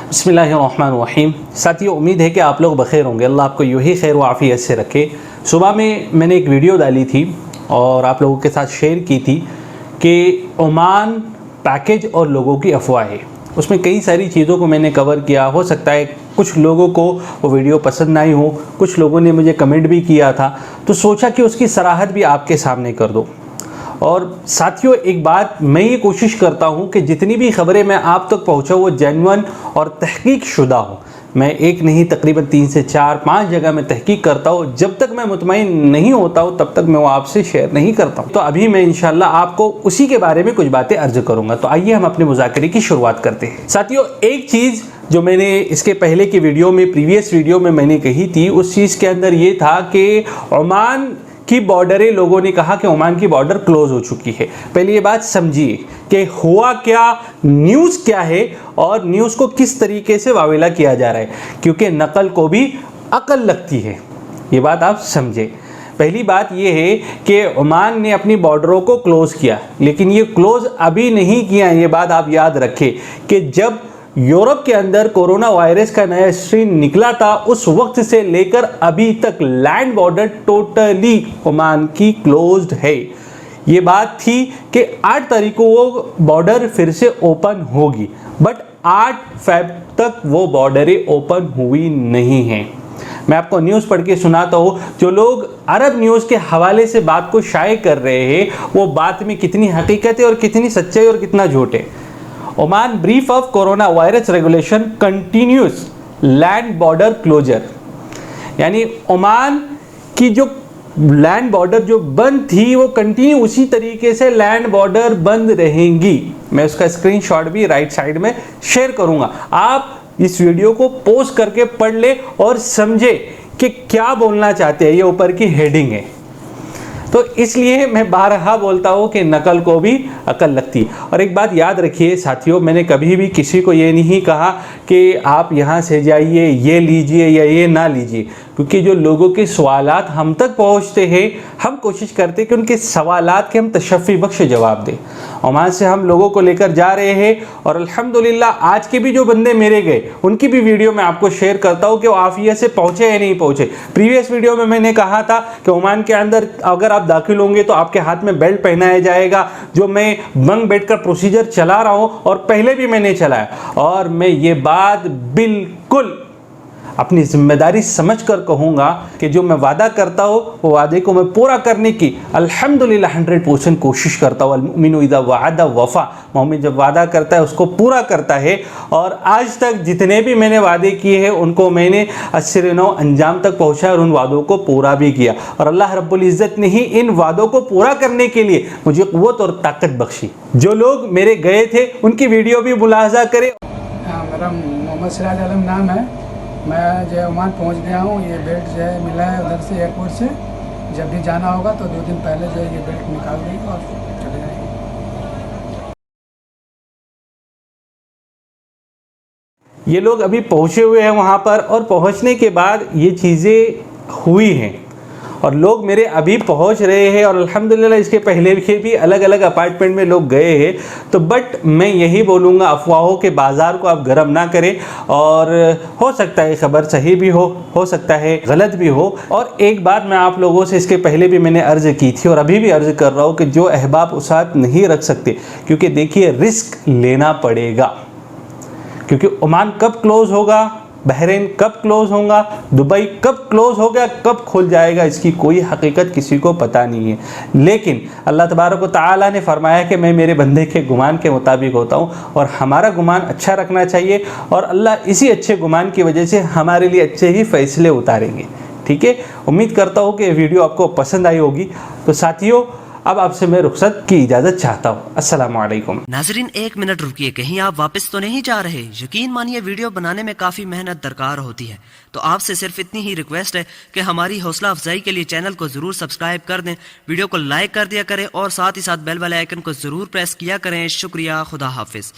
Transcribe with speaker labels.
Speaker 1: बिस्मिल्लाहिर्रहमानिर्रहीम। साथियों, उम्मीद है कि आप लोग बखैर होंगे। अल्लाह आपको यूँ खैर व आफ़ियत से रखे। सुबह में मैंने एक वीडियो डाली थी और आप लोगों के साथ शेयर की थी कि ओमान पैकेज और लोगों की अफवाह है। उसमें कई सारी चीज़ों को मैंने कवर किया। हो सकता है कुछ लोगों को वो वीडियो पसंद ना आई हो, कुछ लोगों ने मुझे कमेंट भी किया था, तो सोचा कि उसकी सराहत भी आपके सामने कर दो। और साथियों, एक बात मैं ये कोशिश करता हूँ कि जितनी भी खबरें मैं आप तक पहुँचाऊँ वो जेन्युइन और तहकीक शुदा हो। मैं एक नहीं, तकरीबन 3 से 4-5 जगह मैं तहकीक करता हूँ। जब तक मैं मुतमईन नहीं होता हूँ तब तक मैं वो आपसे शेयर नहीं करता हूँ। तो अभी मैं इंशाल्लाह आपको उसी के बारे में कुछ बातें अर्ज करूँगा। तो आइए हम अपने मुज़ाकरे की शुरुआत करते हैं। साथियों, एक चीज़ जो मैंने इसके पहले की वीडियो में, प्रीवियस वीडियो में मैंने कही थी, उस चीज़ के अंदर ये था कि ओमान की बॉर्डरें, लोगों ने कहा कि ओमान की बॉर्डर क्लोज हो चुकी है। पहले ये बात समझिए कि हुआ क्या, न्यूज़ क्या है और न्यूज़ को किस तरीके से वावेला किया जा रहा है, क्योंकि नकल को भी अकल लगती है। ये बात आप समझे। पहली बात ये है कि ओमान ने अपनी बॉर्डरों को क्लोज किया, लेकिन ये क्लोज अभी नहीं किया। ये बात आप याद रखें कि जब यूरोप के अंदर कोरोना वायरस का नया स्ट्रेन निकला था, उस वक्त से लेकर अभी तक लैंड बॉर्डर टोटली ओमान की क्लोज्ड है। ये बात थी कि 8 तारीख को वो बॉर्डर फिर से ओपन होगी, बट 8 फ़रवरी तक वो बॉर्डरें ओपन हुई नहीं हैं। मैं आपको न्यूज़ पढ़ के सुनाता हूँ। जो लोग अरब न्यूज़ के हवाले से बात को शाये कर रहे हैं, वो बात में कितनी हकीकत है और कितनी सच्चाई और कितना झूठ है। Oman brief of corona virus regulation continues land border closure, यानी ओमान की जो लैंड बॉर्डर जो बंद थी वो कंटिन्यू उसी तरीके से लैंड बॉर्डर बंद रहेंगी। मैं उसका स्क्रीनशॉट भी राइट साइड में शेयर करूंगा। आप इस वीडियो को पोस्ट करके पढ़ ले और समझे कि क्या बोलना चाहते हैं। ये ऊपर की हेडिंग है। तो इसलिए मैं बारहा बोलता हूँ कि नकल को भी अकल लगती है। और एक बात याद रखिए साथियों, मैंने कभी भी किसी को ये नहीं कहा कि आप यहाँ से जाइए, ये लीजिए या ये ना लीजिए, क्योंकि जो लोगों के सवालात हम तक पहुँचते हैं, हम कोशिश करते हैं कि उनके सवालात के हम तशफ़ी बख्श जवाब दें। ओमान से हम लोगों को लेकर जा रहे हैं और अल्हम्दुलिल्लाह आज के भी जो बंदे मेरे गए उनकी भी वीडियो मैं आपको शेयर करता हूँ कि वो आफियत से पहुँचे या नहीं पहुँचे। प्रीवियस वीडियो में मैंने कहा था कि ओमान के अंदर अगर आप दाखिल होंगे तो आपके हाथ में बेल्ट पहनाया जाएगा, जो मैं बंक बेड का प्रोसीजर चला रहा हूँ और पहले भी मैंने चलाया। और मैं ये बात बिल्कुल अपनी जिम्मेदारी समझकर कहूँगा कि जो मैं वादा करता हूँ वो वादे को मैं पूरा करने की अल्हम्दुलिल्लाह 100% कोशिश करता हूँ। अल-मुमिनु इज़ा वअदा वफ़ा, मोमिन जब वादा करता है उसको पूरा करता है। और आज तक जितने भी मैंने वादे किए हैं उनको मैंने अस्सिर नौ अंजाम तक पहुँचाया और उन वादों को पूरा भी किया। और अल्लाह रब्बुल इज़्ज़त ने ही इन वादों को पूरा करने के लिए मुझे क़ुव्वत और ताकत बख्शी। जो लोग मेरे गए थे उनकी वीडियो भी मुलाहज़ा करें।
Speaker 2: मेरा मोहम्मद सिराज आलम नाम है। मैं जो है ओमान पहुंच गया हूं। ये बेल्ट जो है मिला है उधर से, एयरपोर्ट से। जब भी जाना होगा तो 2 दिन पहले जो है ये बेल्ट निकाल देंगे और चले जाएंगे।
Speaker 1: ये लोग अभी पहुंचे हुए हैं वहां पर और पहुंचने के बाद ये चीज़ें हुई हैं और लोग मेरे अभी पहुंच रहे हैं। और अल्हम्दुलिल्लाह इसके पहले भी अलग अलग अपार्टमेंट में लोग गए हैं। तो बट मैं यही बोलूँगा, अफवाहों के बाज़ार को आप गर्म ना करें। और हो सकता है खबर सही भी हो सकता है गलत भी हो। और एक बात मैं आप लोगों से इसके पहले भी मैंने अर्ज़ की थी और अभी भी अर्ज़ कर रहा हूँ कि जो अहबाब उसात नहीं रख सकते, क्योंकि देखिए रिस्क लेना पड़ेगा। क्योंकि ओमान कब क्लोज़ होगा, बहरीन कब क्लोज़ होगा, दुबई कब क्लोज़ हो गया, कब खुल जाएगा, इसकी कोई हकीकत किसी को पता नहीं है। लेकिन अल्लाह तबारक व तआला ने फरमाया कि मैं मेरे बंदे के गुमान के मुताबिक होता हूँ और हमारा गुमान अच्छा रखना चाहिए और अल्लाह इसी अच्छे गुमान की वजह से हमारे लिए अच्छे ही फ़ैसले उतारेंगे। ठीक है, उम्मीद करता हूँ कि वीडियो आपको पसंद आई होगी। तो साथियों, अब आपसे मैं रुखसत की इजाज़त चाहता हूँ। अस्सलामु अलैकुम।
Speaker 3: नाजरीन, 1 मिनट रुकिए, कहीं आप वापस तो नहीं जा रहे। यकीन मानिए वीडियो बनाने में काफ़ी मेहनत दरकार होती है, तो आपसे सिर्फ इतनी ही रिक्वेस्ट है कि हमारी हौसला अफजाई के लिए चैनल को ज़रूर सब्सक्राइब कर दें, वीडियो को लाइक कर दिया करें और साथ ही साथ बेल वाले आइकन को ज़रूर प्रेस किया करें। शुक्रिया, खुदा हाफिज़।